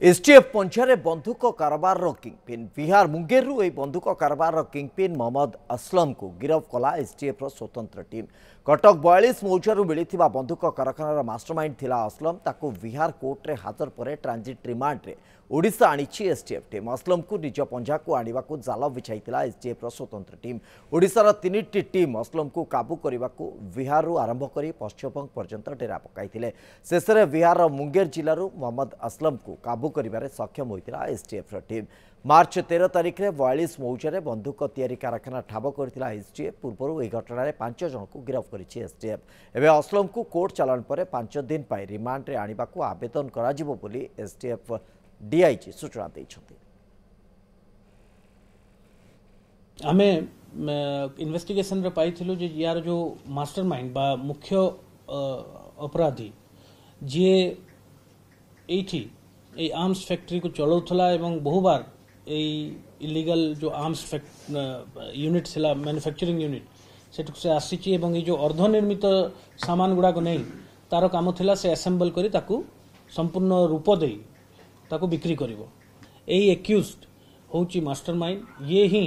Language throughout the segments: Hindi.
एसटीएफ पंचारे बंधुक कारबार किंगपिन बिहार मुंगेर बंधुक कारबार किंगपिन मोहम्मद असलम को गिरफ कला एसटीएफ स्वतंत्र टीम। कटक 42 मौजारू मिलता बंधुक कारखानार मास्टरमाइंड थिला असलम। ताको बिहार कोर्टे हाजर पर ट्रांजिट रिमांड ओडिशा आनी एसटीएफ टीम। असलम को निज पंजा को आने को जाल बिछाई एसटीएफ स्वतंत्र टीम। ओडिशार 3टी टीम असलम को काबू करने को बिहार आरंभ कर पश्चिमबंग पर्यंत डेरा पकाई। शेष में बिहार मुंगेर जिलूर मोहम्मद असलम को काबू कर सक्षम होता एसटीएफ टीम। मार्च 13 तारिख में 42 मौजारे बंधुक तैयारी कारखाना ठाब करथिला एसटीएफ। पूर्व यह घटना 5 जन को गिरफ्त करिछि एसटीएफ। एवं असलम को कोर्ट चालान पर 5 दिन पर रिमांड रे आनिबा को आवेदन कराजिबो बोली एसटीएफ डीआईजी सूचना दैछथि। आमे इन्वेस्टिगेशन रे पाइथिलु जे यार जो मास्टरमाइंड बा मुख्य अपराधी जे एठी ए आर्म्स फैक्ट्री को चलाउथला एवं बहुबार ए इलीगल जो आर्म्स यूनिट थिला मैन्युफैक्चरिंग यूनिट से आसीची एवं ये जो अर्धनिर्मित सामान गुडा को नहीं तार काम थिला से असेंबल करी ताकू संपूर्ण रूप दे ताकू बिक्री करिवो। एई एक्यूज्ड होची मास्टरमाइंड। ये ही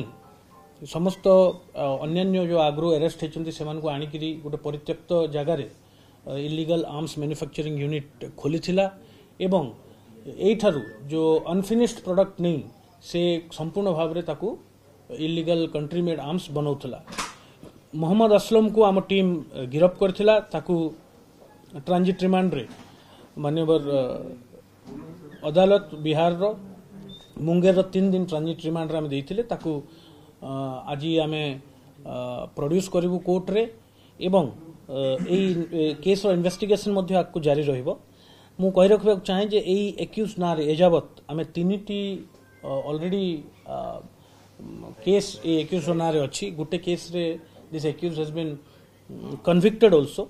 समस्त अन्यान्य जो आगरो अरेस्ट होचंती सेमान को आनिकरी गोटे परित्यक्त जगार इलीगल आर्म्स मैन्युफैक्चरिंग यूनिट खोली थिला एवं एठारु जो अनफिनिश्ड प्रोडक्ट नहीं से संपूर्ण भाव रे ताकू इलीगल कंट्री मेड आर्म्स बनाउथला। मोहम्मद असलम को आम टीम गिरफ्त करथिला। ताकू ट्रांजिट रिमांड रे माननीय अदालत बिहार रो मुंगेर 3 दिन ट्रांजिट रिमांड रे आम देइथिले। ताकू आज आम प्रोड्यूस करिवु कोर्ट रे एवं एई केस रो इन्वेस्टिगेशन मध्ये आकु जारी रहिबो। मु कहि रखबा चाहे जे एई एक्यूज ना रे एजावत आमे 3टी ऑलरेडी केस ए एक्यूज ना रे अछि। गुटे केस रे this accused has been convicted also.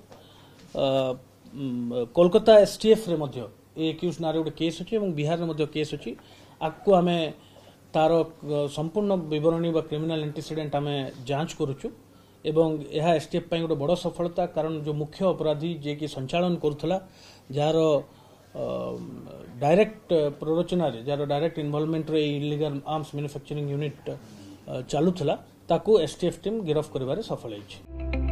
Kolkata STF रे मध्ये ए एक्यूज ना रे गुटे केस अछि एवं बिहार रे मध्ये केस अछि। आकु आमे तार संपूर्ण विवरणी बा क्रिमिनल एंटीसीडेंट आमे जांच करूछु एवं यह एसटीएफ गोटे बड़ सफलता। कारण जो मुख्य अपराधी जे कि संचालन करुला जार डायरेक्ट प्ररोचना जार डायरेक्ट इन्वॉल्वमेंट रे इलीगल आर्म्स मैन्युफैक्चरिंग यूनिट चालूला ताकू एसटीएफ टीम गिरफ्त करिबारे सफल होइछि।